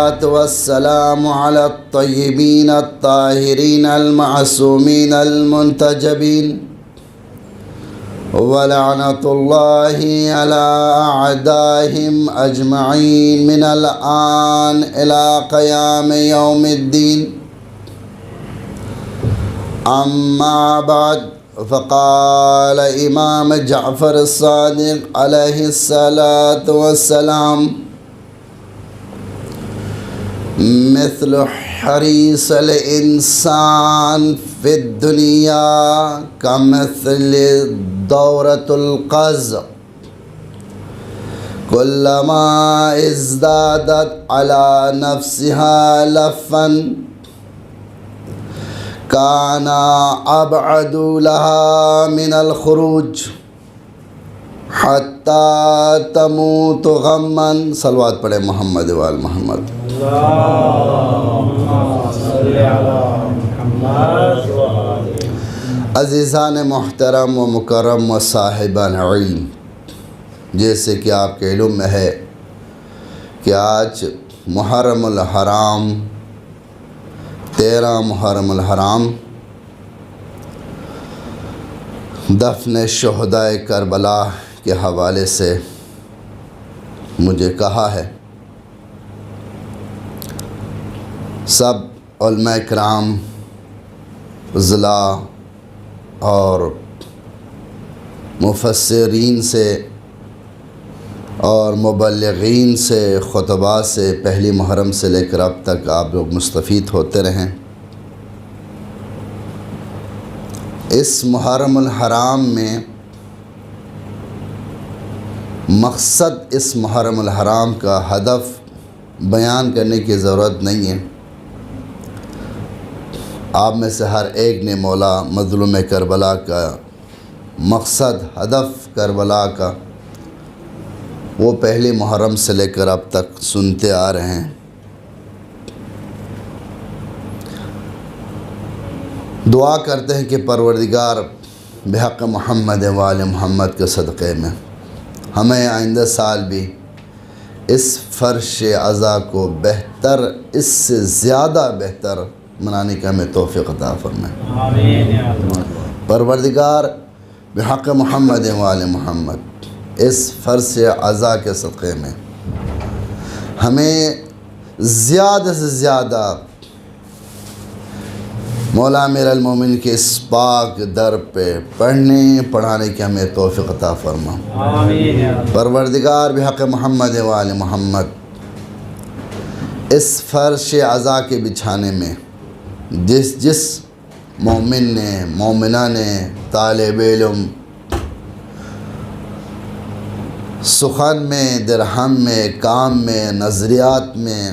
والسلام على الطيبين الطاهرين المعصومين المنتجبين ولعنة الله على أعدائهم أجمعين من الآن إلى قيام يوم الدين. أما بعد، فقال إمام جعفر الصادق عليه الصلاة والسلام: مثل حريص الإنسان في الدنيا كمثل دورة القز، كلما ازدادت على نفسها لفا كان أبعد لها من الخروج حتى تموت غما. صلوات پڑھے محمد وآل محمد. عزیزان محترم و مکرم و صاحبان علم، جیسے کہ آپ کے علم میں ہے کہ آج محرم الحرام 13 محرم الحرام دفن شہدائے کربلا کے حوالے سے مجھے کہا ہے سب علماء کرام، فضلاء اور مفسرین سے اور مبلغین سے، خطباء سے، پہلی محرم سے لے کر اب تک آپ لوگ مستفید ہوتے رہیں. اس محرم الحرام میں مقصد اس محرم الحرام کا ہدف بیان کرنے کی ضرورت نہیں ہے. آپ میں سے ہر ایک نے مولا مظلوم کربلا کا مقصد، ہدف کربلا کا، وہ پہلی محرم سے لے کر اب تک سنتے آ رہے ہیں. دعا کرتے ہیں کہ پروردگار بحق محمد وآل محمد کے صدقے میں ہمیں آئندہ سال بھی اس فرش عزا کو بہتر، اس سے زیادہ بہتر منانے کا ہمیں توفیق عطا فرمائے. پروردگار بحق محمد وآل محمد اس فرش عزا کے صدقے میں ہمیں زیادہ سے زیادہ مولا امیر المومنین کے اس پاک در پہ پڑھنے پڑھانے کی ہمیں توفیق عطا فرما. پروردگار بحق محمد وآل محمد اس فرش عزا کے بچھانے میں جس مومن نے، مومنہ نے، طالب علم سخن میں، درہم میں، کام میں، نظریات میں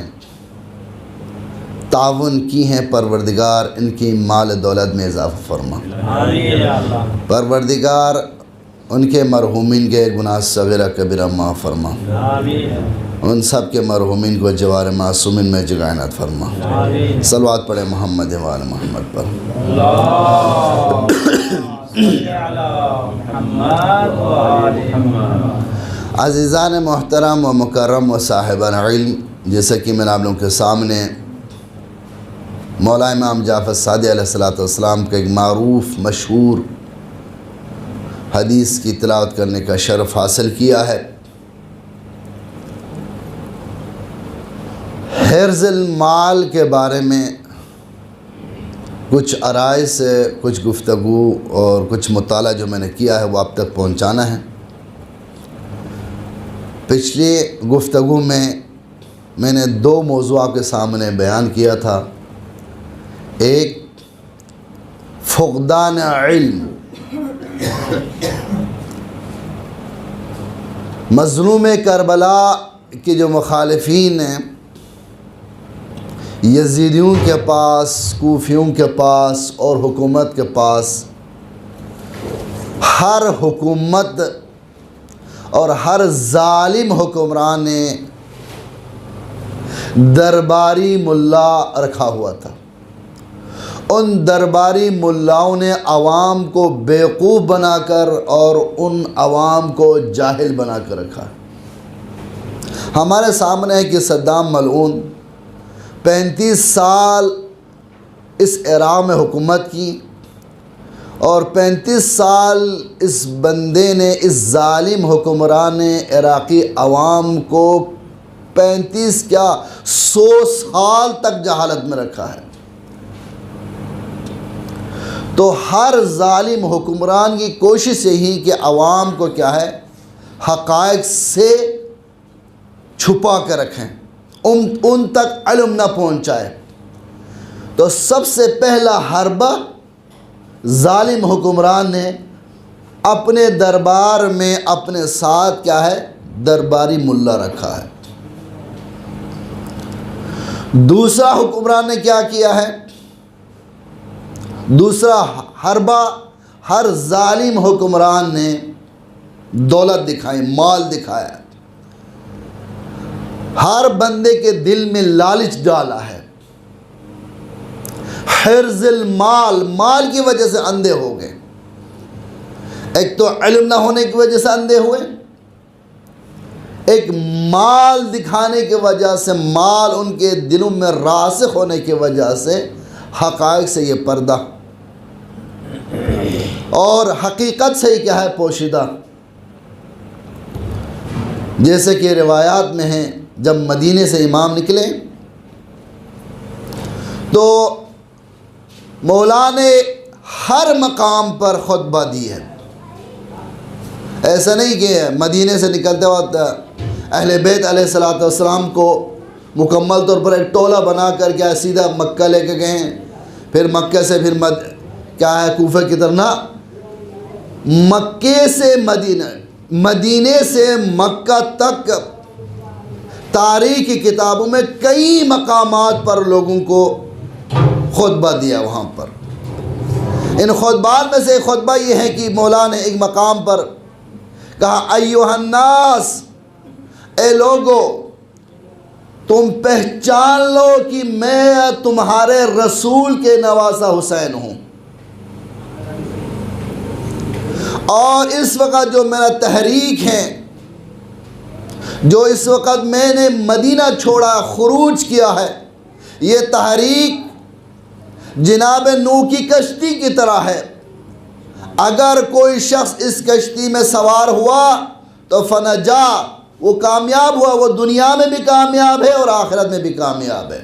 تعاون کی ہیں، پروردگار ان کی مال دولت میں اضافہ فرما. پروردگار ان کے مرحومین کے گناہ صغیرہ کبیرہ معاف فرما. ان سب کے مرحومین کو جوار معصومین میں جگہ عنایت فرما. صلوات پڑھے محمد وآل محمد پر. عزیزان محترم و مکرم و صاحبان علم، جیسا کہ میں نے آپ لوگوں کے سامنے مولا امام جعفر صادق علیہ السلام کا ایک معروف مشہور حدیث کی تلاوت کرنے کا شرف حاصل کیا ہے. حرز المال کے بارے میں کچھ آراء سے کچھ گفتگو اور کچھ مطالعہ جو میں نے کیا ہے وہ آپ تک پہنچانا ہے. پچھلی گفتگو میں نے 2 موضوع آپ کے سامنے بیان کیا تھا. ایک فقدان علم، مظلوم کربلا کے جو مخالفین ہیں یزیدیوں کے پاس، کوفیوں کے پاس اور حکومت کے پاس ہر حکومت اور ہر ظالم حکمران نے درباری ملا رکھا ہوا تھا. ان درباری ملاؤں نے عوام کو بیوقوف بنا کر اور ان عوام کو جاہل بنا کر رکھا. ہمارے سامنے ہے کہ صدام ملعون 35 سال اس عراق میں حکومت کی، اور 35 سال اس بندے نے، اس ظالم حکمران نے عراقی عوام کو 35 کیا 100 سال تک جہالت میں رکھا ہے۔ تو ہر ظالم حکمران کی کوشش یہی کہ عوام کو کیا ہے، حقائق سے چھپا کے رکھیں، ان تک علم نہ پہنچائے۔ تو سب سے پہلا حربہ ظالم حکمران نے اپنے دربار میں اپنے ساتھ کیا ہے، درباری ملا رکھا ہے۔ دوسرا حکمران نے کیا کیا ہے، دوسرا حربہ، ہر ظالم حکمران نے دولت دکھائی، مال دکھایا، ہر بندے کے دل میں لالچ ڈالا ہے۔ حرز المال، مال کی وجہ سے اندھے ہو گئے۔ ایک تو علم نہ ہونے کی وجہ سے اندھے ہوئے، ایک مال دکھانے کی وجہ سے، مال ان کے دلوں میں راسخ ہونے کی وجہ سے حقائق سے یہ پردہ، اور حقیقت سے ہی کیا ہے، پوشیدہ۔ جیسے کہ روایات میں ہیں، جب مدینے سے امام نکلے تو مولا نے ہر مقام پر خطبہ دی ہے۔ ایسا نہیں کہ مدینے سے نکلتے وقت اہل بیت علیہ السلام کو مکمل طور پر ایک ٹولہ بنا کر کیا سیدھا مکہ لے کے گئے، پھر مکہ سے پھر کیا ہے کوفہ کی طرف، نہ، مکے سے مدینہ، مدینے سے مکہ تک تاریخ کی کتابوں میں کئی مقامات پر لوگوں کو خطبہ دیا۔ وہاں پر ان خطبات میں سے ایک خطبہ یہ ہے کہ مولا نے ایک مقام پر کہا، ایھا الناس، اے لوگو، تم پہچان لو کہ میں تمہارے رسول کے نواسہ حسین ہوں، اور اس وقت جو میرا تحریک ہے، جو اس وقت میں نے مدینہ چھوڑا، خروج کیا ہے، یہ تحریک جناب نوح کی کشتی کی طرح ہے۔ اگر کوئی شخص اس کشتی میں سوار ہوا تو فنجا، وہ کامیاب ہوا، وہ دنیا میں بھی کامیاب ہے اور آخرت میں بھی کامیاب ہے۔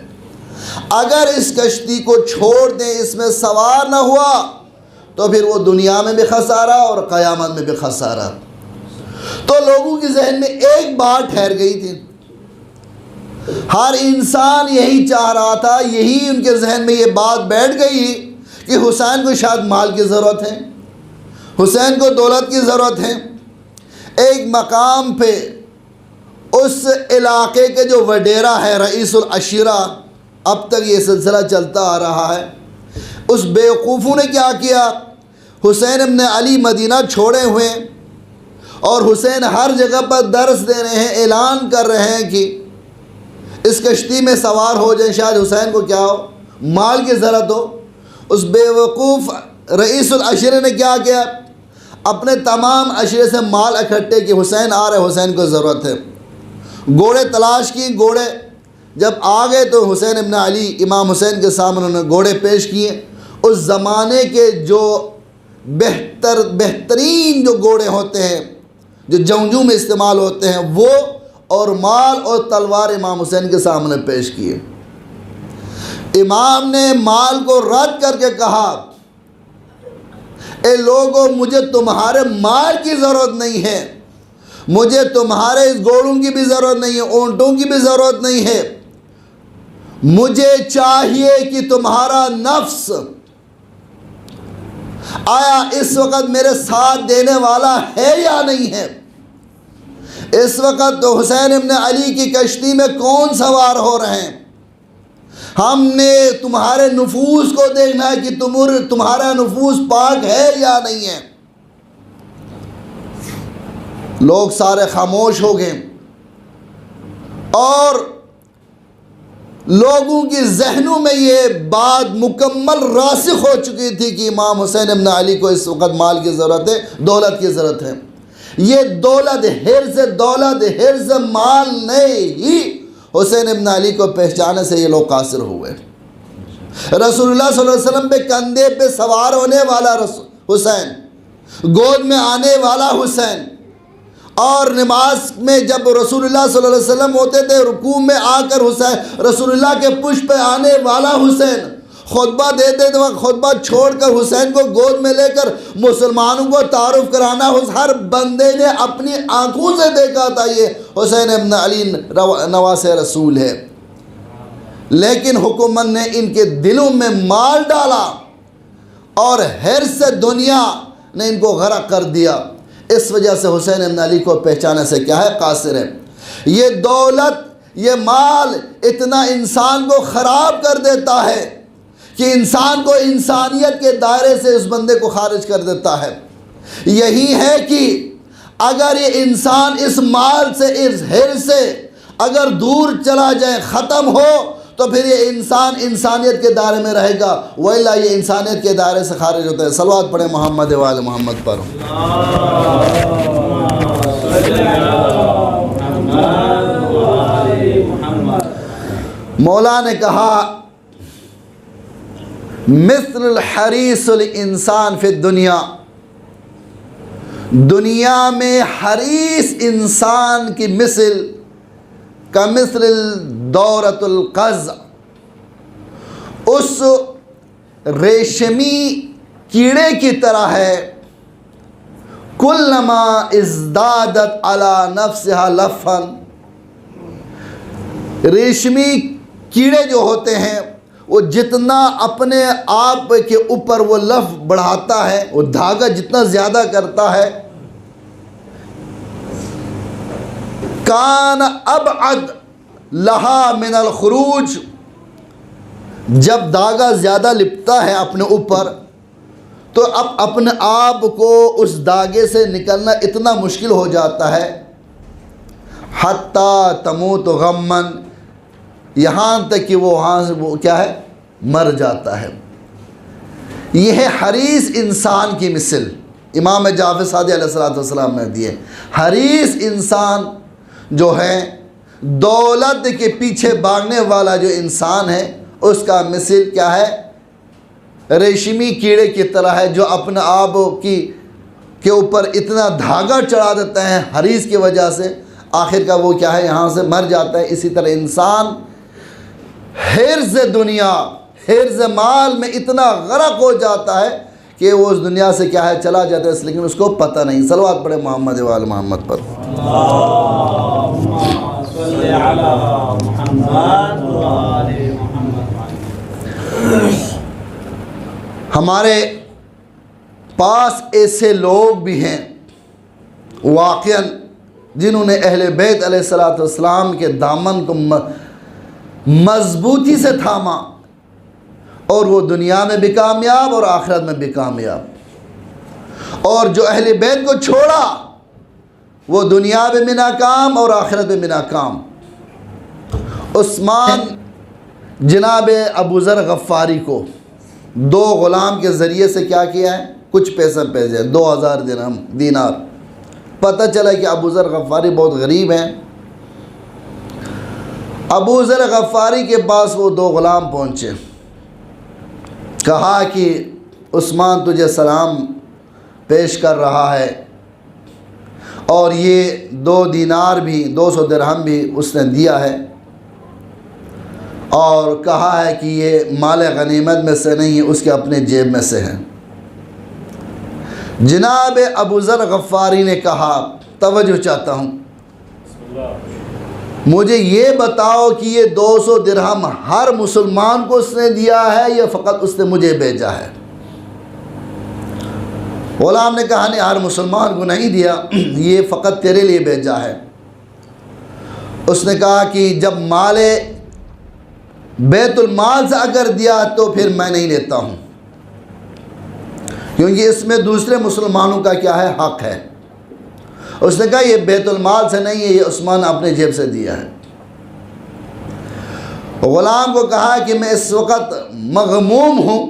اگر اس کشتی کو چھوڑ دیں، اس میں سوار نہ ہوا، تو پھر وہ دنیا میں بھی خسارہ اور قیامت میں بھی خسارہ۔ تو لوگوں کے ذہن میں ایک بات ٹھہر گئی تھی، ہر انسان یہی چاہ رہا تھا، یہی ان کے ذہن میں یہ بات بیٹھ گئی کہ حسین کو شاید مال کی ضرورت ہے، حسین کو دولت کی ضرورت ہے۔ ایک مقام پہ اس علاقے کے جو وڈیرا ہے، رئیس العشیرہ، اب تک یہ سلسلہ چلتا آ رہا ہے، اس بیوقوفوں نے کیا کیا، حسین ابن علی مدینہ چھوڑے ہوئے، اور حسین ہر جگہ پر درس دے رہے ہیں، اعلان کر رہے ہیں کہ اس کشتی میں سوار ہو جائیں، شاید حسین کو کیا ہو، مال کی ضرورت ہو۔ اس بیوقوف رئیس العشیرہ نے کیا کیا، اپنے تمام عشیرے سے مال اکٹھے کہ حسین آ رہے، حسین کو ضرورت ہے۔ گھوڑے تلاش کی، گھوڑے جب آ گئے تو حسین ابن علی، امام حسین کے سامنے انہوں نے گھوڑے پیش کیے۔ اس زمانے کے جو بہترین جو گھوڑے ہوتے ہیں، جو جنگجو میں استعمال ہوتے ہیں، وہ اور مال اور تلوار امام حسین کے سامنے پیش کیے۔ امام نے مال کو رد کر کے کہا، اے لوگو، مجھے تمہارے مال کی ضرورت نہیں ہے، مجھے تمہارے اس گھوڑوں کی بھی ضرورت نہیں ہے، اونٹوں کی بھی ضرورت نہیں ہے، مجھے چاہیے کہ تمہارا نفس آیا اس وقت میرے ساتھ دینے والا ہے یا نہیں ہے۔ اس وقت تو حسین ابن علی کی کشتی میں کون سوار ہو رہے ہیں، ہم نے تمہارے نفوس کو دیکھنا ہے کہ تمہارا نفوس پاک ہے یا نہیں ہے۔ لوگ سارے خاموش ہو گئے، اور لوگوں کی ذہنوں میں یہ بات مکمل راسخ ہو چکی تھی کہ امام حسین ابن علی کو اس وقت مال کی ضرورت ہے، دولت کی ضرورت ہے۔ یہ دولت، حرز مال نے ہی حسین ابن علی کو پہچانے سے یہ لوگ قاصر ہوئے۔ رسول اللہ صلی اللہ علیہ وسلم پہ کندھے پہ سوار ہونے والا حسین، گود میں آنے والا حسین، اور نماز میں جب رسول اللہ صلی اللہ علیہ وسلم ہوتے تھے رکوع میں آ کر حسین رسول اللہ کے پشت پہ آنے والا حسین، خطبہ دیتے تھے وقت خطبہ چھوڑ کر حسین کو گود میں لے کر مسلمانوں کو تعارف کرانا، ہر بندے نے اپنی آنکھوں سے دیکھا تھا یہ حسین ابن علی نواس رسول ہے۔ لیکن حکومت نے ان کے دلوں میں مال ڈالا اور حرص دنیا نے ان کو غرق کر دیا۔ اس وجہ سے حسین ابن علی کو پہچانے سے کیا ہے؟ قاصر ہے۔ یہ دولت، یہ مال اتنا انسان کو خراب کر دیتا ہے کہ انسان کو انسانیت کے دائرے سے اس بندے کو خارج کر دیتا ہے۔ یہی ہے کہ اگر یہ انسان اس مال سے، اس حرص سے اگر دور چلا جائے، ختم ہو، تو پھر یہ انسان انسانیت کے دائرے میں رہے گا، وَإِلَّا یہ انسانیت کے دائرے سے خارج ہوتا ہے۔ صلوات پڑھیں محمد و آل محمد پر۔ مولا نے کہا مثل الحریص الانسان فی الدنیا، دنیا میں حریص انسان کی مثل کمثل الدورۃ القز، اس ریشمی کیڑے کی طرح ہے، کلما ازدادت علی نفسها لفا، ریشمی کیڑے جو ہوتے ہیں وہ جتنا اپنے آپ کے اوپر وہ لف بڑھاتا ہے، وہ دھاگا جتنا زیادہ کرتا ہے، کان ابعد لہا من الخروج، جب دھاگا زیادہ لپٹتا ہے اپنے اوپر تو اب اپنے آپ کو اس دھاگے سے نکلنا اتنا مشکل ہو جاتا ہے، حتی تموت غمن، یہاں تک کہ وہ وہاں سے وہ کیا ہے؟ مر جاتا ہے۔ یہ ہے حریص انسان کی مثل، امام جعفر صادق علیہ السلام نے دیے۔ حریص انسان جو ہے، دولت کے پیچھے بھاگنے والا جو انسان ہے، اس کا مثل کیا ہے؟ ریشمی کیڑے کی طرح ہے، جو اپنے آپ کے اوپر اتنا دھاگا چڑھا دیتا ہے حریص کی وجہ سے، آخر کا وہ کیا ہے؟ یہاں سے مر جاتا ہے۔ اسی طرح انسان حرص دنیا، حرص مال میں اتنا غرق ہو جاتا ہے کہ وہ اس دنیا سے کیا ہے؟ چلا جاتا ہے، لیکن اس کو پتہ نہیں۔ صلوات پڑھے محمد و آل محمد پر۔ ہمارے پاس ایسے لوگ بھی ہیں واقعاً جنہوں نے اہل بیت علیہ السلام کے دامن کو مضبوطی سے تھاما، اور وہ دنیا میں بھی کامیاب اور آخرت میں بھی کامیاب، اور جو اہل بیت کو چھوڑا وہ دنیا میں بھی ناکام اور آخرت میں بھی ناکام۔ عثمان جناب ابو ذر غفاری کو 2 غلام کے ذریعے سے کیا کیا ہے؟ کچھ پیسہ بھیجے، 2000 دینار۔ پتہ چلا کہ ابو ذر غفاری بہت غریب ہیں۔ ابو ذر غفاری کے پاس وہ 2 غلام پہنچے، کہا کہ عثمان تجھے سلام پیش کر رہا ہے، اور یہ 2 دینار بھی 200 درہم بھی اس نے دیا ہے، اور کہا ہے کہ یہ مال غنیمت میں سے نہیں ہے، اس کے اپنے جیب میں سے ہے۔ جناب ابو ذر غفاری نے کہا توجہ چاہتا ہوں، مجھے یہ بتاؤ کہ یہ 200 درہم ہر مسلمان کو اس نے دیا ہے یا فقط اس نے مجھے بھیجا ہے؟ غلام نے کہا نہیں، ہر مسلمان کو نہیں دیا، یہ فقط تیرے لیے بھیجا ہے۔ اس نے کہا کہ جب مال بیت المال سے اگر دیا تو پھر میں نہیں لیتا ہوں، کیونکہ اس میں دوسرے مسلمانوں کا کیا ہے؟ حق ہے۔ اس نے کہا یہ بیت المال سے نہیں ہے، یہ عثمان اپنے جیب سے دیا ہے۔ غلام کو کہا کہ میں اس وقت مغموم ہوں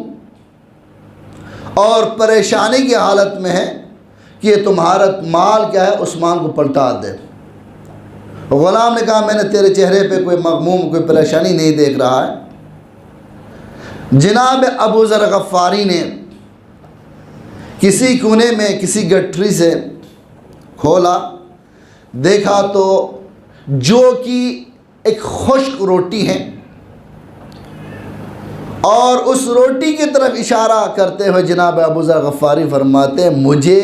اور پریشانی کی حالت میں ہے کہ یہ تمہارا مال کیا ہے؟ عثمان کو پلٹا دے۔ غلام نے کہا میں نے تیرے چہرے پہ کوئی مغموم کوئی پریشانی نہیں دیکھ رہا ہے۔ جناب ابو ذر غفاری نے کسی کونے میں کسی گٹھری سے کھولا، دیکھا تو جو کہ ایک خشک روٹی ہے، اور اس روٹی کی طرف اشارہ کرتے ہوئے جناب ابو ذر غفاری فرماتے ہیں مجھے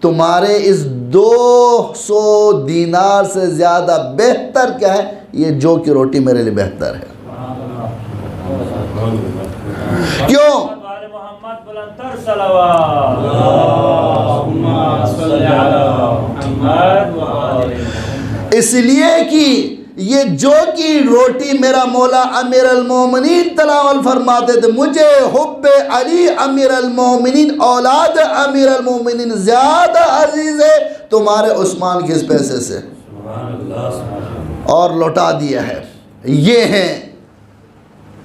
تمہارے اس 200 دینار سے زیادہ بہتر کیا ہے، یہ جو کی روٹی میرے لیے بہتر ہے۔ کیوں؟ اس لیے کہ یہ جو کی روٹی میرا مولا امیر المومنین تناول فرماتے تھے، مجھے حب علی امیر المومنین اولاد امیر المومنین زیادہ عزیز ہے تمہارے عثمان کے اس پیسے سے، اور لوٹا دیا ہے۔ یہ ہیں،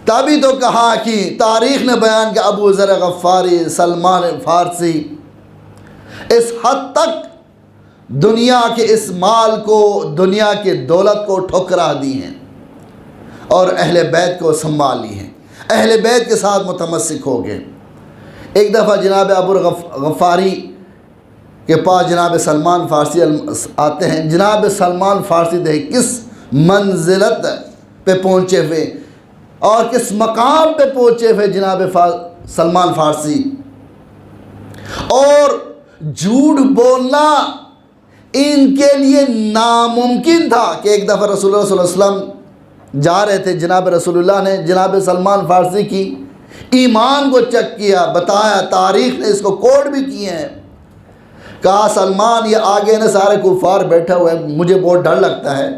تبھی تو کہا کہ تاریخ نے بیان کہ ابو ذر غفاری سلمان فارسی اس حد تک دنیا کے اس مال کو، دنیا کے دولت کو ٹھکرا دی ہیں اور اہل بیت کو سنبھال لی ہیں، اہل بیت کے ساتھ متمسک ہو گئے۔ ایک دفعہ جناب ابو غفاری کے پاس جناب سلمان فارسی آتے ہیں۔ جناب سلمان فارسی دیکھ کس منزلت پہ پہنچے ہوئے اور کس مقام پہ پہنچے ہوئے جناب سلمان فارسی، اور جھوٹ بولنا ان کے لیے ناممکن تھا کہ ایک دفعہ رسول اللہ صلی اللہ علیہ وسلم جا رہے تھے، جناب رسول اللہ نے جناب سلمان فارسی کی ایمان کو چیک کیا، بتایا، تاریخ نے اس کو کوڈ بھی کیے ہیں، کہا سلمان یہ آگے نے سارے کفار بیٹھا ہوئے ہیں، مجھے بہت ڈر لگتا ہے،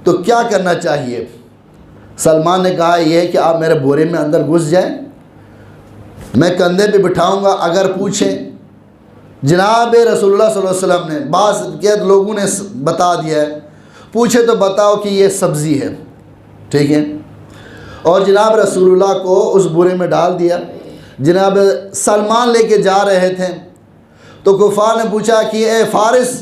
تو کیا کرنا چاہیے؟ سلمان نے کہا یہ ہے کہ آپ میرے بورے میں اندر گھس جائیں، میں کندھے پہ بٹھاؤں گا، اگر پوچھیں جناب رسول اللہ صلی اللہ علیہ وسلم نے، بعض لوگوں نے بتا دیا ہے، پوچھے تو بتاؤ کہ یہ سبزی ہے، ٹھیک ہے، اور جناب رسول اللہ کو اس بورے میں ڈال دیا۔ جناب سلمان لے کے جا رہے تھے تو کفار نے پوچھا کہ اے فارس،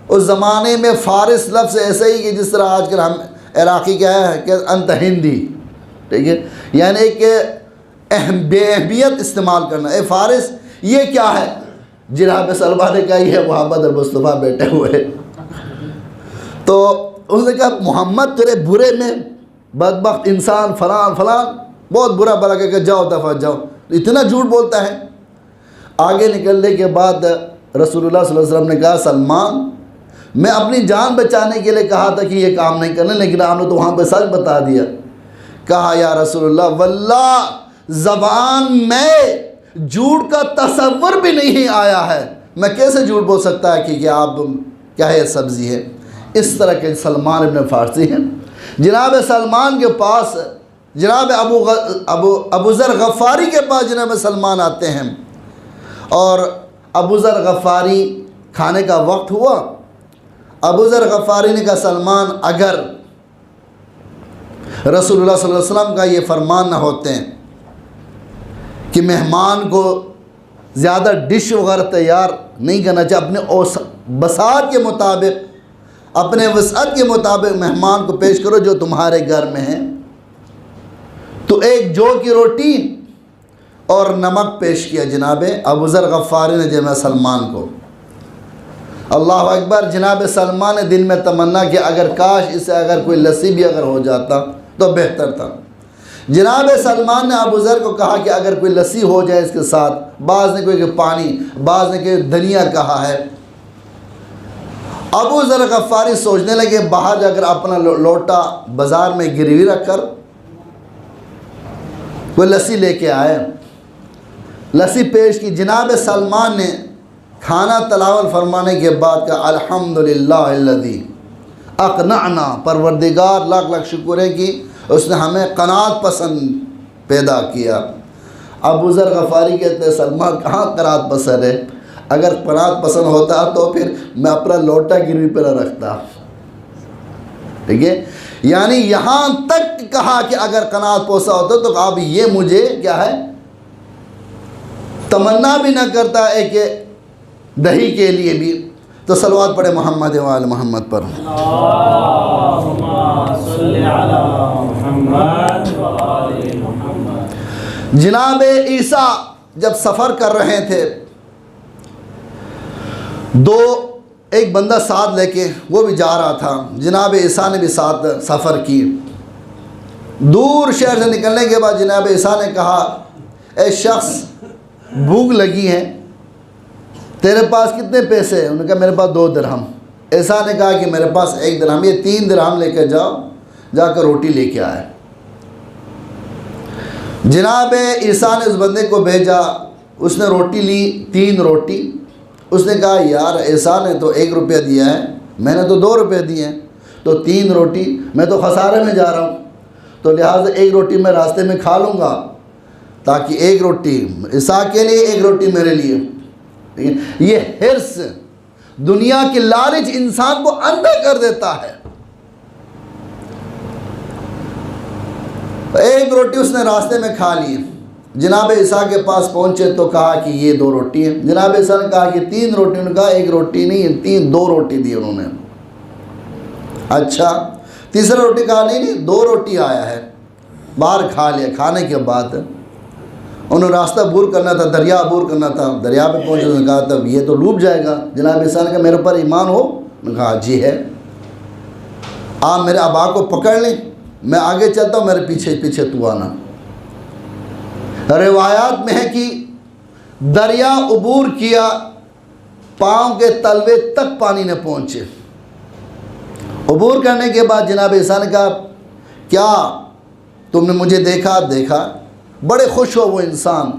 اس زمانے میں فارس لفظ ایسا ہی کہ جس طرح آج کل ہم عراقی کیا ہے کہ انت ہندی، ٹھیک ہے، یعنی ایک بے اہمیت استعمال کرنا، اے فارس یہ کیا ہے؟ جناب سلمان نے کہا یہ محمد المصطفیٰ بیٹھے ہوئے، تو اس نے کہا محمد تیرے برے میں بدبخت انسان فلان فلان، بہت برا بلا کہ جاؤ دفعہ جاؤ، اتنا جھوٹ بولتا ہے۔ آگے نکلنے کے بعد رسول اللہ صلی اللہ علیہ وسلم نے کہا سلمان میں اپنی جان بچانے کے لیے کہا تھا کہ یہ کام نہیں کرنے، لیکن آپ نے تو وہاں پہ سچ بتا دیا۔ کہا یا رسول اللہ واللہ زبان میں جھوٹ کا تصور بھی نہیں آیا ہے، میں کیسے جھوٹ بول سکتا ہے کہ آپ کیا ہے سبزی ہے۔ اس طرح کے سلمان ابن فارسی ہیں۔ جناب سلمان کے پاس جناب ابو ذر غفاری کے پاس جناب سلمان آتے ہیں، اور ابو ذر غفاری کھانے کا وقت ہوا، ابو ذر غفاری نے کہا سلمان اگر رسول اللہ صلی اللہ علیہ وسلم کا یہ فرمان نہ ہوتے ہیں کہ مہمان کو زیادہ ڈش وغیرہ تیار نہیں کرنا چاہیے، اپنے بساط کے مطابق، اپنے وسعت کے مطابق مہمان کو پیش کرو جو تمہارے گھر میں ہیں، تو ایک جو کی روٹی اور نمک پیش کیا جناب ابو ذر غفاری نے جناب سلمان کو۔ اللہ اکبر۔ جناب سلمان نے دل میں تمنا کہ اگر کاش اسے اگر کوئی لسی بھی اگر ہو جاتا تو بہتر تھا۔ جناب سلمان نے ابو ذر کو کہا کہ اگر کوئی لسی ہو جائے اس کے ساتھ، بعض نے کوئی کہ پانی، بعض نے کہ دھنیا کہا ہے۔ ابو ذر غفاری سوچنے لگے باہر جا کر اپنا لوٹا بازار میں گروی رکھ کر کوئی لسی لے کے آئے، لسی پیش کی۔ جناب سلمان نے کھانا تناول فرمانے کے بعد کہا الحمدللہ الذی اقنعنا، پروردگار لاکھ لاکھ شکر ہے کہ اس نے ہمیں قناعت پسند پیدا کیا۔ ابو ذر غفاری کہتے ہیں سلمان کہاں قناعت پسند ہے، اگر قناعت پسند ہوتا تو پھر میں اپنا لوٹا گروی پہ نہ رکھتا، ٹھیک ہے، یعنی یہاں تک کہا کہ اگر قناعت پوسا ہوتا تو اب یہ مجھے کیا ہے تمنا بھی نہ کرتا ہے کہ دہی کے لیے بھی، تو صلوات پڑھے محمد و آل محمد پر۔ اللہم صلی علی محمد و آل محمد۔ جناب عیسیٰ جب سفر کر رہے تھے، ایک بندہ ساتھ لے کے وہ بھی جا رہا تھا، جناب عیسیٰ نے بھی ساتھ سفر کی۔ دور شہر سے نکلنے کے بعد جناب عیسیٰ نے کہا، اے شخص بھوک لگی ہے، تیرے پاس کتنے پیسے ہیں؟ انہوں نے کہا میرے پاس 2 درہم۔ عیسیٰ نے کہا کہ میرے پاس 1 درہم، یہ 3 درہم لے کے جاؤ، جا کر روٹی لے کے آئے۔ جناب عیسیٰ نے اس بندے کو بھیجا، اس نے روٹی لی، 3 روٹی۔ اس نے کہا یار عیسیٰ نے تو 1 روپیہ دیا ہے، میں نے تو 2 روپے دیے ہیں، تو 3 روٹی میں تو خسارے میں جا رہا ہوں، تو لہٰذا 1 روٹی میں راستے میں کھا لوں گا، تاکہ 1 روٹی عیسیٰ کے لیے، 1 روٹی میرے لیے۔ یہ حرص، دنیا کی لالچ انسان کو اندھا کر دیتا ہے۔ 1 روٹی اس نے راستے میں کھا لی۔ جناب عیسیٰ کے پاس پہنچے تو کہا کہ یہ 2 روٹی ہیں۔ جناب عیسیٰ نے کہا کہ 3 روٹی، انہوں نے کہا 1 روٹی نہیں، 2 روٹی دی انہوں نے۔ اچھا، تیسرا روٹی کہا نہیں 2 روٹی آیا ہے، باہر کھا لیا۔ کھانے کے بعد انہوں نے راستہ عبور کرنا تھا، دریا عبور کرنا تھا، دریا پہ پہنچے، انہوں نے کہا تب یہ تو ڈوب جائے گا۔ جناب عیسیٰ نے کہا میرے پر ایمان ہو؟ انہوں نے کہا جی ہے۔ آپ میرے ابا کو پکڑ لیں، میں آگے چلتا ہوں، میرے پیچھے پیچھے تو آنا۔ روایات میں ہے کہ دریا عبور کیا، پاؤں کے تلوے تک پانی نے پہنچے۔ عبور کرنے کے بعد جناب عیسیٰ نے کہا کیا تم نے مجھے دیکھا؟ دیکھا۔ بڑے خوش ہو وہ انسان،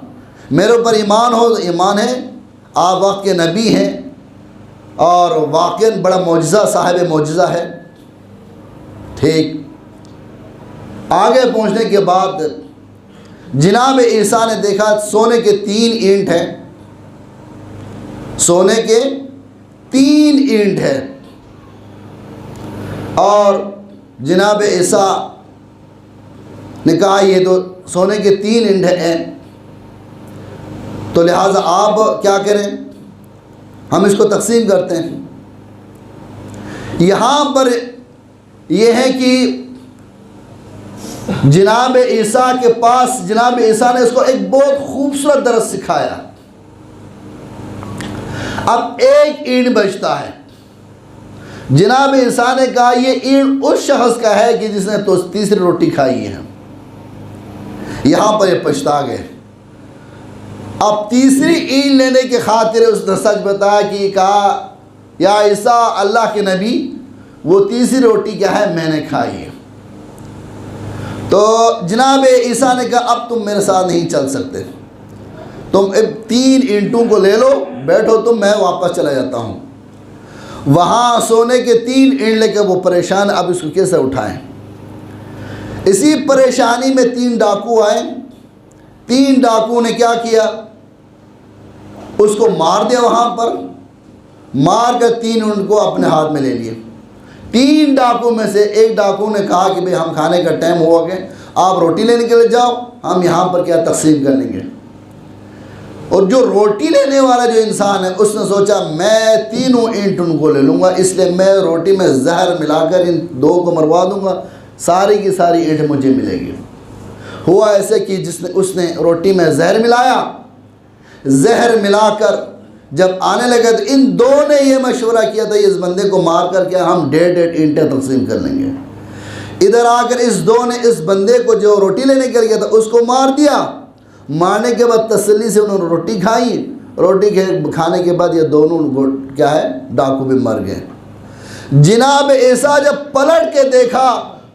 میرے اوپر ایمان ہو؟ ایمان ہے، آپ وقت کے نبی ہیں اور واقعاً بڑا معجزہ، صاحب معجزہ ہے۔ ٹھیک، آگے پہنچنے کے بعد جناب عیسیٰ نے دیکھا سونے کے 3 اینٹ ہیں، سونے کے 3 اینٹ ہیں، اور جناب عیسیٰ نے کہا یہ تو سونے کے 3 اینٹ ہیں، تو لہٰذا آپ کیا کریں، ہم اس کو تقسیم کرتے ہیں۔ یہاں پر یہ ہے کہ جناب عیسیٰ کے پاس، جناب عیسیٰ نے اس کو ایک بہت خوبصورت درس سکھایا۔ اب 1 اینٹ بچتا ہے۔ جناب عیسیٰ نے کہا یہ اینٹ اس شخص کا ہے کہ جس نے تو تیسری روٹی کھائی ہے۔ یہاں پر یہ پچھتا گئے۔ اب تیسری اینٹ لینے کے خاطر اس نے سچ بتایا کہ کہا یا عیسیٰ اللہ کے نبی، وہ تیسری روٹی کیا ہے؟ میں نے کھائی ہے۔ تو جناب عیسیٰ نے کہا اب تم میرے ساتھ نہیں چل سکتے، تم 3 اینٹوں کو لے لو، بیٹھو تم، میں واپس چلا جاتا ہوں۔ وہاں سونے کے 3 اینٹ لے کے وہ پریشان، اب اس کو کیسے اٹھائیں؟ اسی پریشانی میں 3 ڈاکو آئے۔ 3 ڈاکو نے کیا کیا؟ اس کو مار دیا، وہاں پر مار کر 3 اینٹ کو اپنے ہاتھ میں لے لیے۔ 3 ڈاکو میں سے ایک ڈاکو نے کہا کہ بھئی ہم کھانے کا ٹائم ہوا گیا، آپ روٹی لینے کے لیے جاؤ، ہم یہاں پر کیا تقسیم کر لیں گے۔ اور جو روٹی لینے والا جو انسان ہے، اس نے سوچا میں 3 اینٹ ان کو لے لوں گا، اس لیے میں روٹی میں زہر ملا کر ان 2 کو مروا دوں گا، ساری کی ساری اینٹ مجھے ملے گی۔ ہوا ایسے کہ اس نے روٹی میں زہر ملایا، زہر ملا کر جب آنے لگے تو ان 2 نے یہ مشورہ کیا تھا اس بندے کو مار کر کے ہم 1.5 اینٹیں تقسیم کر لیں گے۔ ادھر آ کر اس 2 نے اس بندے کو جو روٹی لینے کے لیے گیا تھا اس کو مار دیا۔ مارنے کے بعد تسلی سے انہوں نے روٹی کھائی، روٹی کھانے کے بعد یہ دونوں کیا ہے ڈاکو بھی مر گئے۔ جناب عیسیٰ جب پلٹ کے دیکھا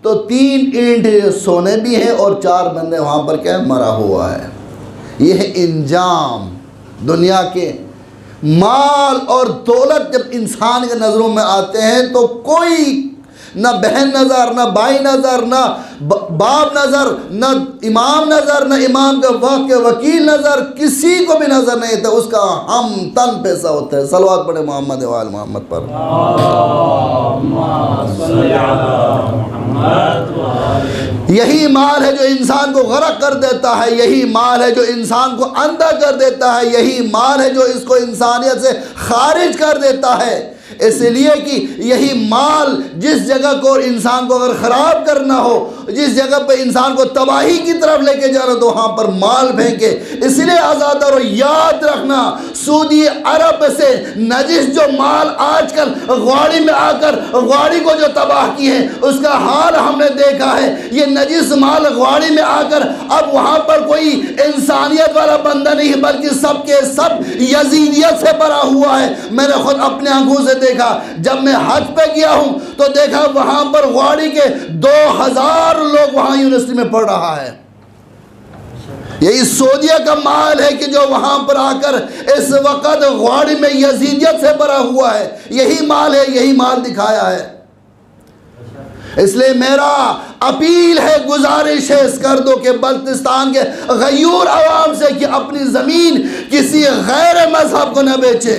تو 3 اینٹ سونے بھی ہیں اور 4 بندے وہاں پر کیا مرا ہوا ہے۔ یہ انجام دنیا کے مال اور دولت جب انسان کے نظروں میں آتے ہیں تو کوئی نہ بہن نظر، نہ بھائی نظر، نہ باپ نظر، نہ امام نظر، نہ امام کے وقت کے وکیل نظر، کسی کو بھی نظر نہیں تھا، اس کا ہم تن پیسہ ہوتا ہے۔ صلوات پڑھے محمد و آل محمد پر۔ یہی مال ہے جو انسان کو غرق کر دیتا ہے، یہی مال ہے جو انسان کو اندھا کر دیتا ہے، یہی مال ہے جو اس کو انسانیت سے خارج کر دیتا ہے، اس لیے کہ یہی مال جس جگہ کو انسان کو اگر خراب کرنا ہو، جس جگہ پہ انسان کو تباہی کی طرف لے کے جانا، تو وہاں پر مال پھینکے۔ اس لیے آزادارو یاد رکھنا، سعودی عرب سے نجس جو مال آج کل غواڑی میں آ کر غواڑی کو جو تباہ کی ہے، اس کا حال ہم نے دیکھا ہے۔ یہ نجس مال غواڑی میں آ کر اب وہاں پر کوئی انسانیت والا بندہ نہیں، بلکہ سب کے سب یزیدیت سے بھرا ہوا ہے۔ میں نے خود اپنے آنکھوں سے دیکھا، جب میں حج پہ گیا ہوں تو دیکھا وہاں پر غواڑی کے 2000 لوگ وہاں یونیورسٹی میں پڑھ رہا ہے۔ یہی سعودیہ کا مال ہے کہ جو وہاں پر آ کر اس وقت غواڑی میں یزیدیت سے بھرا ہوا ہے۔ یہی مال ہے، یہی مال دکھایا ہے۔ اس لیے میرا اپیل ہے، گزارش ہے اس کر دو کہ بلتستان کے غیور عوام سے کہ اپنی زمین کسی غیر مذہب کو نہ بیچے،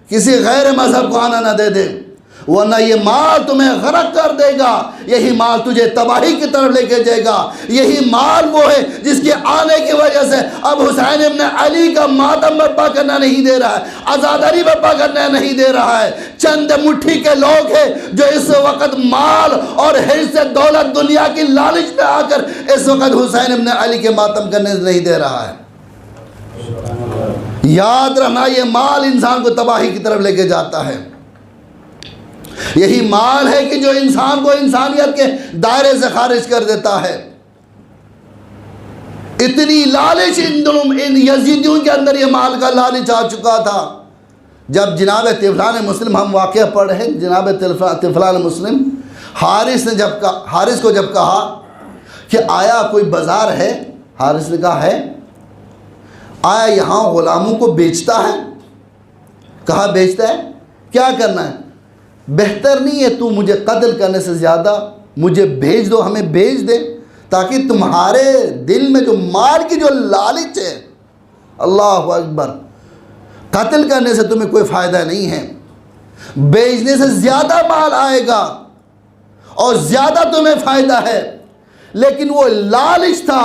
کسی غیر مذہب کو آنا نہ دے دے، ورنہ یہ مال تمہیں غرق کر دے گا۔ یہی مال تجھے تباہی کی طرف لے کے جائے گا۔ یہی مال وہ ہے جس کے آنے کی وجہ سے اب حسین ابن علی کا ماتم برپا کرنا نہیں دے رہا ہے، عزاداری برپا کرنا نہیں دے رہا ہے۔ چند مٹھی کے لوگ ہیں جو اس وقت مال اور حرص دولت دنیا کی لالچ میں آ کر اس وقت حسین ابن علی کے ماتم کرنے نہیں دے رہا ہے۔ یاد رہنا، یہ مال انسان کو تباہی کی طرف لے کے جاتا ہے۔ یہی مال ہے کہ جو انسان کو انسانیت کے دائرے سے خارج کر دیتا ہے۔ اتنی لالچ ان یزیدیوں کے اندر یہ مال کا لالچ آ چکا تھا۔ جب جناب طفلان مسلم، ہم واقعہ پڑھ رہے ہیں، جناب طفلان مسلم حارث کو جب کہا کہ آیا کوئی بازار ہے، حارث نے کہا ہے۔ آیا یہاں غلاموں کو بیچتا ہے؟ کہا بیچتا ہے۔ کیا کرنا ہے؟ بہتر نہیں ہے تو مجھے قتل کرنے سے زیادہ مجھے بھیج دو، ہمیں بھیج دے، تاکہ تمہارے دل میں جو مال کی جو لالچ ہے، اللہ اکبر، قتل کرنے سے تمہیں کوئی فائدہ نہیں ہے، بیچنے سے زیادہ مال آئے گا اور زیادہ تمہیں فائدہ ہے۔ لیکن وہ لالچ تھا،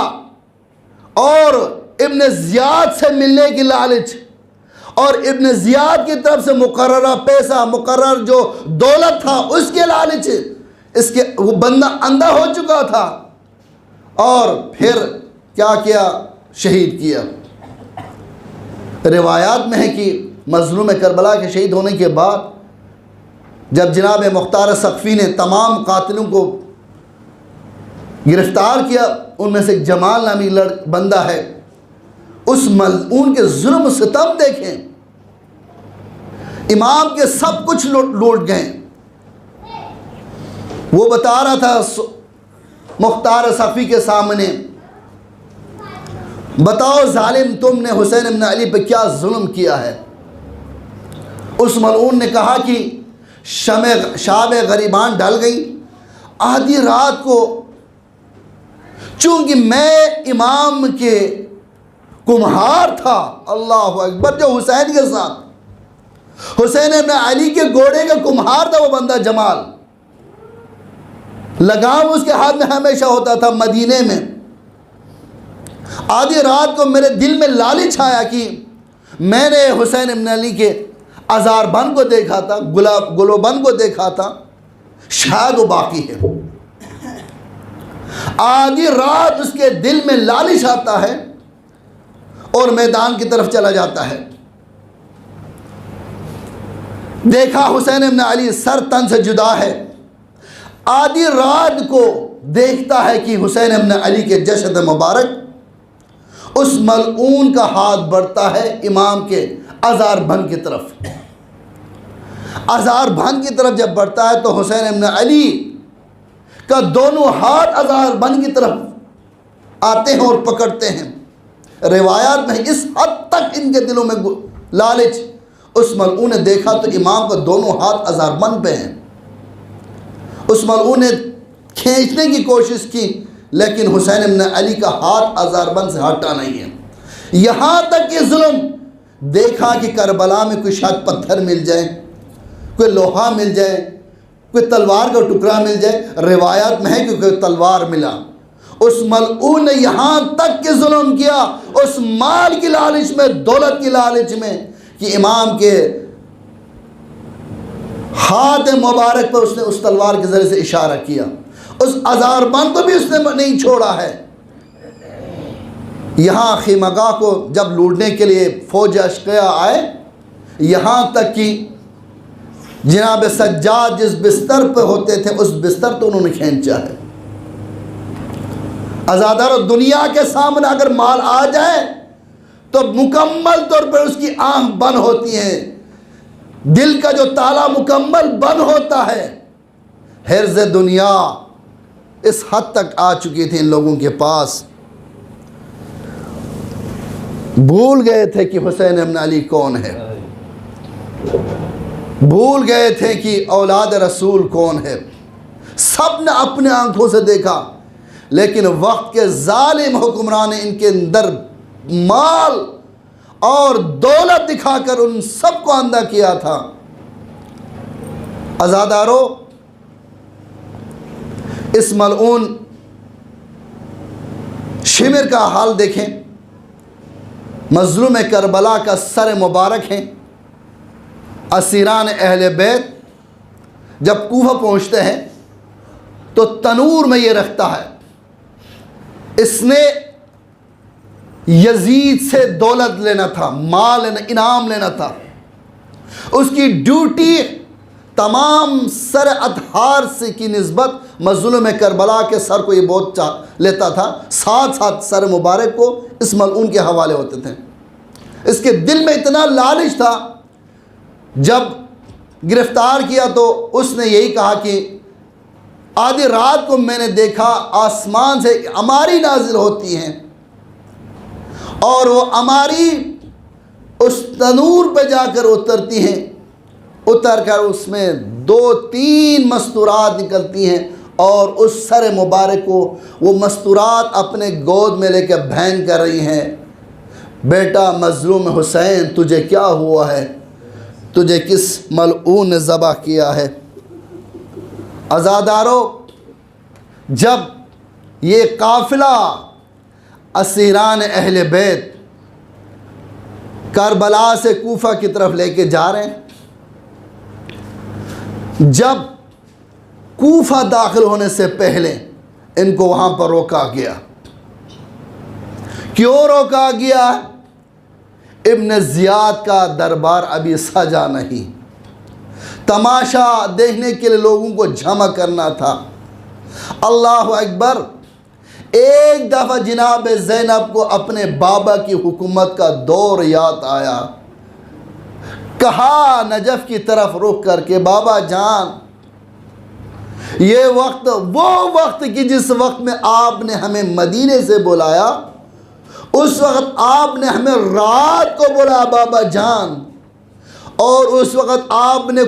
اور ابن زیاد سے ملنے کی لالچ، اور ابن زیاد کی طرف سے مقررہ پیسہ، مقرر جو دولت تھا، اس کے لالچ، اس کے وہ بندہ اندھا ہو چکا تھا، اور پھر کیا کیا؟ شہید کیا۔ روایات میں ہے کہ مظلوم کربلا کے شہید ہونے کے بعد جب جناب مختار ثقفی نے تمام قاتلوں کو گرفتار کیا، ان میں سے ایک جمال نامی بندہ ہے، اس ملعون کے ظلم و ستم دیکھیں، امام کے سب کچھ لوٹ گئے۔ وہ بتا رہا تھا مختار ثقفی کے سامنے، بتاؤ ظالم تم نے حسین ابن علی پہ کیا ظلم کیا ہے؟ اس ملعون نے کہا کہ شام غریبان ڈل گئی، آدھی رات کو، چونکہ میں امام کے کمہار تھا، اللہ اکبر، جو حسین کے ساتھ، حسین ابن علی کے گھوڑے کا کمہار تھا وہ بندہ جمال، لگام اس کے ہاتھ میں ہمیشہ ہوتا تھا مدینے میں۔ آدھی رات کو میرے دل میں لالچ آیا کہ میں نے حسین ابن علی کے ازار بند کو دیکھا تھا، گلو بند کو دیکھا تھا، شاید وہ باقی ہے۔ آدھی رات اس کے دل میں لالچ آتا ہے اور میدان کی طرف چلا جاتا ہے۔ دیکھا حسین ابن علی سر تن سے جدا ہے، آدھی رات کو دیکھتا ہے کہ حسین ابن علی کے جسد مبارک، اس ملعون کا ہاتھ بڑھتا ہے امام کے ازار بند کی طرف۔ ازار بند کی طرف جب بڑھتا ہے تو حسین ابن علی کا دونوں ہاتھ ازار بند کی طرف آتے ہیں اور پکڑتے ہیں۔ روایات میں اس حد تک ان کے دلوں میں لالچ، اس ملعون نے دیکھا تو امام کا دونوں ہاتھ ازار بند پہ ہیں۔ اس ملعون نے کھینچنے کی کوشش کی، لیکن حسین ابن علی کا ہاتھ ازار بند سے ہٹا نہیں ہے۔ یہاں تک کہ ظلم دیکھا کہ کربلا میں کوئی شاید پتھر مل جائے، کوئی لوہا مل جائے، کوئی تلوار کا ٹکڑا مل جائے۔ روایات میں ہے کہ کوئی تلوار ملا۔ اس ملعون نے یہاں تک کہ ظلم کیا، اس مال کی لالچ میں، دولت کی لالچ میں، کہ امام کے ہاتھ مبارک پر اس نے اس تلوار کے ذریعے سے اشارہ کیا، اس ہزار بند کو بھی اس نے نہیں چھوڑا ہے۔ یہاں خیمہ گاہ کو جب لوٹنے کے لیے فوج اشقیاء آئے، یہاں تک کہ جناب سجاد جس بستر پہ ہوتے تھے اس بستر تو انہوں نے کھینچا ہے۔ عزادارو، دنیا کے سامنے اگر مال آ جائے تو مکمل طور پر اس کی آنکھ بند ہوتی ہے، دل کا جو تالا مکمل بند ہوتا ہے۔ حرز دنیا اس حد تک آ چکی تھی ان لوگوں کے پاس، بھول گئے تھے کہ حسین ابن علی کون ہے، بھول گئے تھے کہ اولاد رسول کون ہے۔ سب نے اپنے آنکھوں سے دیکھا، لیکن وقت کے ظالم حکمران نے ان کے اندر مال اور دولت دکھا کر ان سب کو اندھا کیا تھا۔ عزادارو، اس ملعون شمر کا حال دیکھیں۔ مظلوم کربلا کا سر مبارک ہیں۔ اسیران اہل بیت جب کوفہ پہنچتے ہیں تو تنور میں یہ رکھتا ہے۔ اس نے یزید سے دولت لینا تھا، مال لینا، انعام لینا تھا۔ اس کی ڈیوٹی تمام سر اطہار سے کی نسبت مظلوم کربلا کے سر کو یہ بہت لیتا تھا، ساتھ ساتھ سر مبارک کو اس ملعون کے حوالے ہوتے تھے۔ اس کے دل میں اتنا لالچ تھا، جب گرفتار کیا تو اس نے یہی کہا کہ آدھی رات کو میں نے دیکھا آسمان سے عماری نازل ہوتی ہیں اور وہ عماری اس تنور پہ جا کر اترتی ہیں، اتر کر اس میں 2-3 مستورات نکلتی ہیں اور اس سر مبارک کو وہ مستورات اپنے گود میں لے کے بہن کر رہی ہیں۔ بیٹا مظلوم حسین، تجھے کیا ہوا ہے؟ تجھے کس ملعون نے ذبح کیا ہے؟ عزادارو، جب یہ قافلہ اسیران اہل بیت کربلا سے کوفہ کی طرف لے کے جا رہے ہیں، جب کوفہ داخل ہونے سے پہلے ان کو وہاں پر روکا گیا۔ کیوں روکا گیا؟ ابن زیاد کا دربار ابھی سجا نہیں، تماشا دیکھنے کے لیے لوگوں کو جمع کرنا تھا۔ اللہ اکبر! ایک دفعہ جناب زینب کو اپنے بابا کی حکومت کا دور یاد آیا، کہا نجف کی طرف رخ کر کے، بابا جان، یہ وقت وہ وقت کی جس وقت میں آپ نے ہمیں مدینے سے بلایا، اس وقت آپ نے ہمیں رات کو بلایا بابا جان، اور اس وقت آپ نے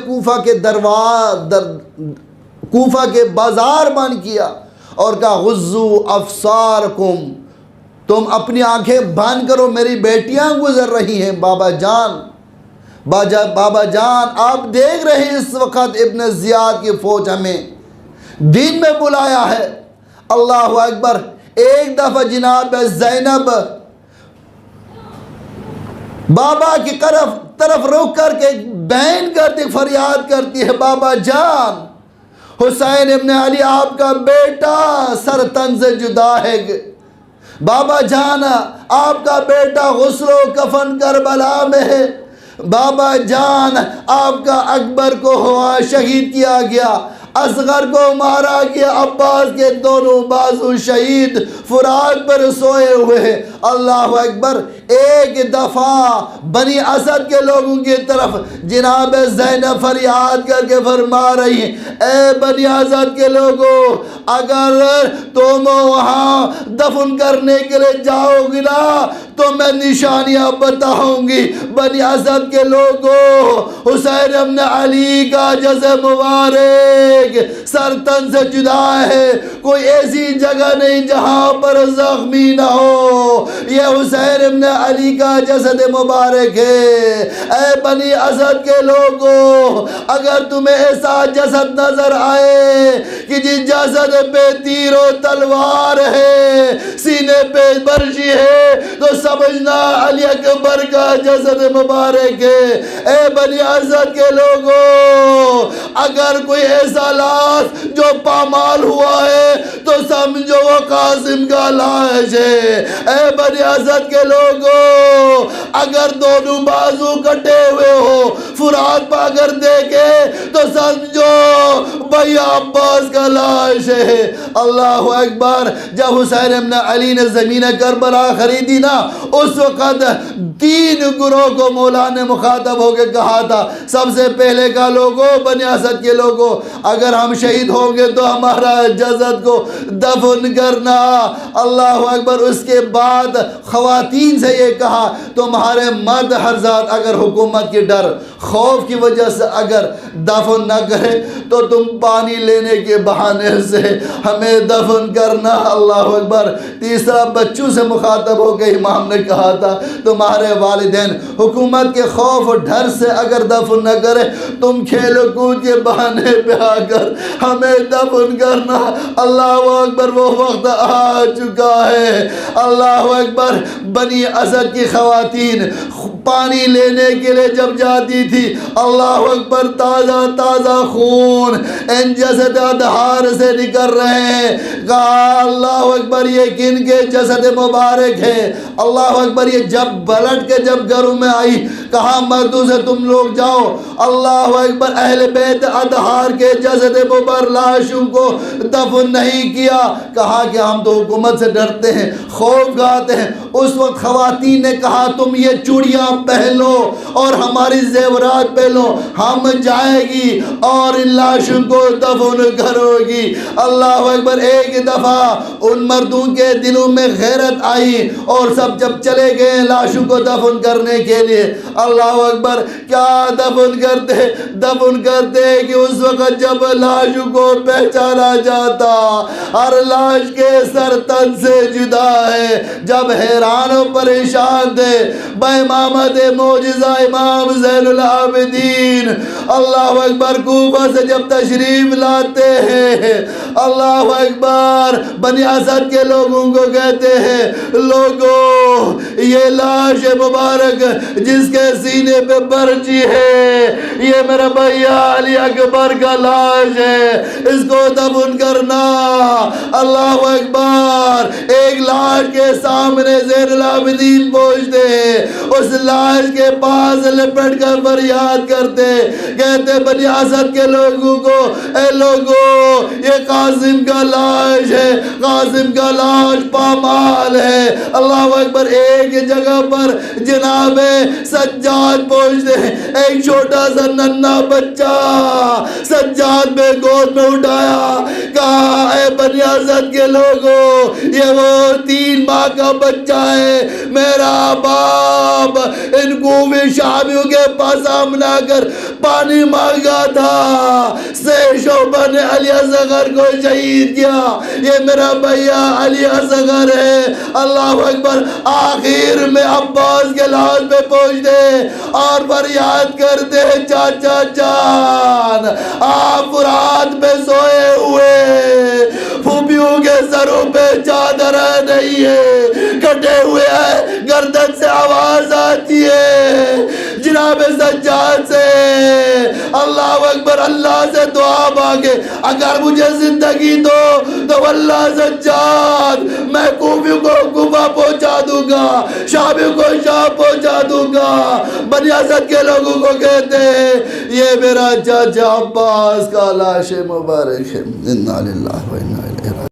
کوفہ کے بازار بند کیا اور کہا غضوا ابصارکم، تم اپنی آنکھیں بند کرو، میری بیٹیاں گزر رہی ہیں۔ بابا جان آپ دیکھ رہے ہیں اس وقت ابن زیاد کی فوج ہمیں دین میں بلایا ہے۔ اللہ اکبر! ایک دفعہ جناب زینب بابا کی طرف رخ کر کے بہن کرتی، فریاد کرتی ہے، بابا جان، حسین ابن علی آپ کا بیٹا سر تن سے جدا ہے، بابا جان آپ کا بیٹا غسل و کفن کربلا میں ہے، بابا جان آپ کا اکبر کو ہوا شہید کیا گیا، اصغر کو مارا گیا، عباس کے دونوں بازو شہید فرات پر سوئے ہوئے ہیں۔ اللہ اکبر! ایک دفعہ بنی اسد کے لوگوں کی طرف جناب زینب فریاد کر کے فرما رہی ہیں، اے بنی اسد کے لوگوں، اگر تم وہاں دفن کرنے کے لیے جاؤ گی نا تو میں نشانیاں بتاؤں گی۔ بنی اسد کے لوگوں، حسین ابن علی کا جسد مبارک سر تن سے جدا ہے، کوئی ایسی جگہ نہیں جہاں پر زخمی نہ ہو۔ یہ حسین ابن علی کا جسد مبارک ہے۔ اے بنی اسد کے لوگوں، اگر تمہیں ایسا جسد نظر آئے کہ جس جسد پہ تیر و تلوار ہے، سینے پہ برشی ہے، تو سمجھنا علی اکبر کا جسد مبارک ہے۔ اے بنی اسد کے لوگوں، اگر کوئی ایسا لاش جو پامال ہوا ہے تو سمجھو وہ قاسم کا لاش ہے۔ اے بنی اسد کے لوگوں، اگر دونوں بازو کٹے ہوئے ہو، فرات پہ اگر دیکھے تو سمجھو بھائی عباس کا لاش ہے۔ اللہ اکبر۔ جب حسین ابن علی نے زمین کربلا خریدی نا، اس وقت 3 گروہ کو مولا نے مخاطب ہو کے کہا تھا۔ سب سے پہلے کا لوگوں، بنی اسد کے لوگوں، اگر ہم شہید ہوں گے تو ہمارا جسد کو دفن کرنا۔ اللہ اکبر۔ اس کے بعد خواتین سے یہ کہا، تمہارے مرد حضرات اگر حکومت کی ڈر خوف کی وجہ سے اگر دفن نہ کرے تو تم پانی لینے کے بہانے سے ہمیں دفن کرنا۔ اللہ اکبر۔ تیسرا بچوں سے مخاطب ہو کے امام نے کہا تھا، تمہارے والدین حکومت کے خوف اور ڈر سے اگر دفن نہ کرے، تم کھیل و کود کے بہانے پہ آ کر ہمیں دفن کرنا۔ اللہ اکبر۔ وہ وقت آ چکا ہے۔ اللہ اکبر۔ بنی اسد کی خواتین پانی لینے کے لیے جب جاتی تھی، اللہ اکبر، تازہ تازہ خون ان جسد ادھار سے نکل رہے ہیں۔ کہا اللہ اکبر، یہ کن کے جسد مبارک ہے؟ اللہ اکبر۔ یہ جب بلٹ کے جب گھروں میں آئی، کہا مردوں سے تم لوگ جاؤ۔ اللہ اکبر۔ اہل بیت ادھار کے جسد مبارک لاشوں کو دفن نہیں کیا۔ کہا کہ ہم تو حکومت سے ڈرتے ہیں، خوف کھاتے ہیں۔ اس وقت خواتین نے کہا تم یہ چوڑیاں پہن لو اور ہماری زیورات پہن لو، ہم جائے گی اور ان لاشوں کو دفن کرو گی۔ اللہ اکبر۔ ایک دفعہ ان مردوں کے دلوں میں غیرت آئی اور سب جب چلے گئے لاشوں کو دفن کرنے کے لیے۔ اللہ اکبر۔ کیا دفن کرتے کہ اس وقت جب لاشوں کو پہچانا جاتا، ہر لاش کے سر تن سے جدا ہے۔ جب حیران و پریشان تھے بامامت معجزہ امام زین العابدین، اللہ اکبر، کوفہ سے جب تشریف لاتے ہیں، اللہ اکبر، بنی اسد کے لوگوں کو کہتے ہیں، لوگوں یہ لاش مبارک جس کے سینے پہ برچی ہے، یہ میرا بھیا علی اکبر کا لاش ہے، اس کو دفن کرنا۔ اللہ اکبر۔ ایک لاش کے سامنے زین العابدین پہنچتے ہیں، اس لاش کے پاس لپٹ کر فریاد کرتے، کہتے بنی اسد کے لوگوں کو، اے لوگوں یہ قاسم کا لاش ہے، قاسم کا لاش پامال ہے۔ اللہ اکبر۔ ایک جگہ پر جناب سجاد پہنچتے ہیں، ایک چھوٹا سا ننھا بچہ سجاد میں گود میں اٹھایا، کہا اے بنی اسد کے لوگوں، یہ وہ 3 ماہ کا بچہ ہے، میرا باپ ان کوفی شامیوں کے پاس آمنا کر پانی مانگا تھا، شعبہ نے علی اصغر کو شہید کیا، یہ میرا بھیا علی اصغر ہے۔ اللہ اکبر۔ آخر میں عباس کے لاش پہ پہنچتے اور فریاد کرتے، چاچا جان آپ فرات میں سوئے ہوئے، پھوپھیوں کے سروں پہ چادر نہیں ہے، کٹے ہوئے ہیں، گردن سے آواز آتی ہے، جناب سجاد سے اللہ اکبر، اللہ سے دعا مانگے، اگر مجھے زندگی دو تو واللہ سجاد میں کوفیوں کو کوفہ پہنچا دوں گا، شامیوں کو شام پہنچا دوں گا۔ بنی اسد کے لوگوں کو کہتے ہیں یہ میرا چاچا عباس کا لاش مبارک ہے۔ انا للہ و انا الیہ راجعون۔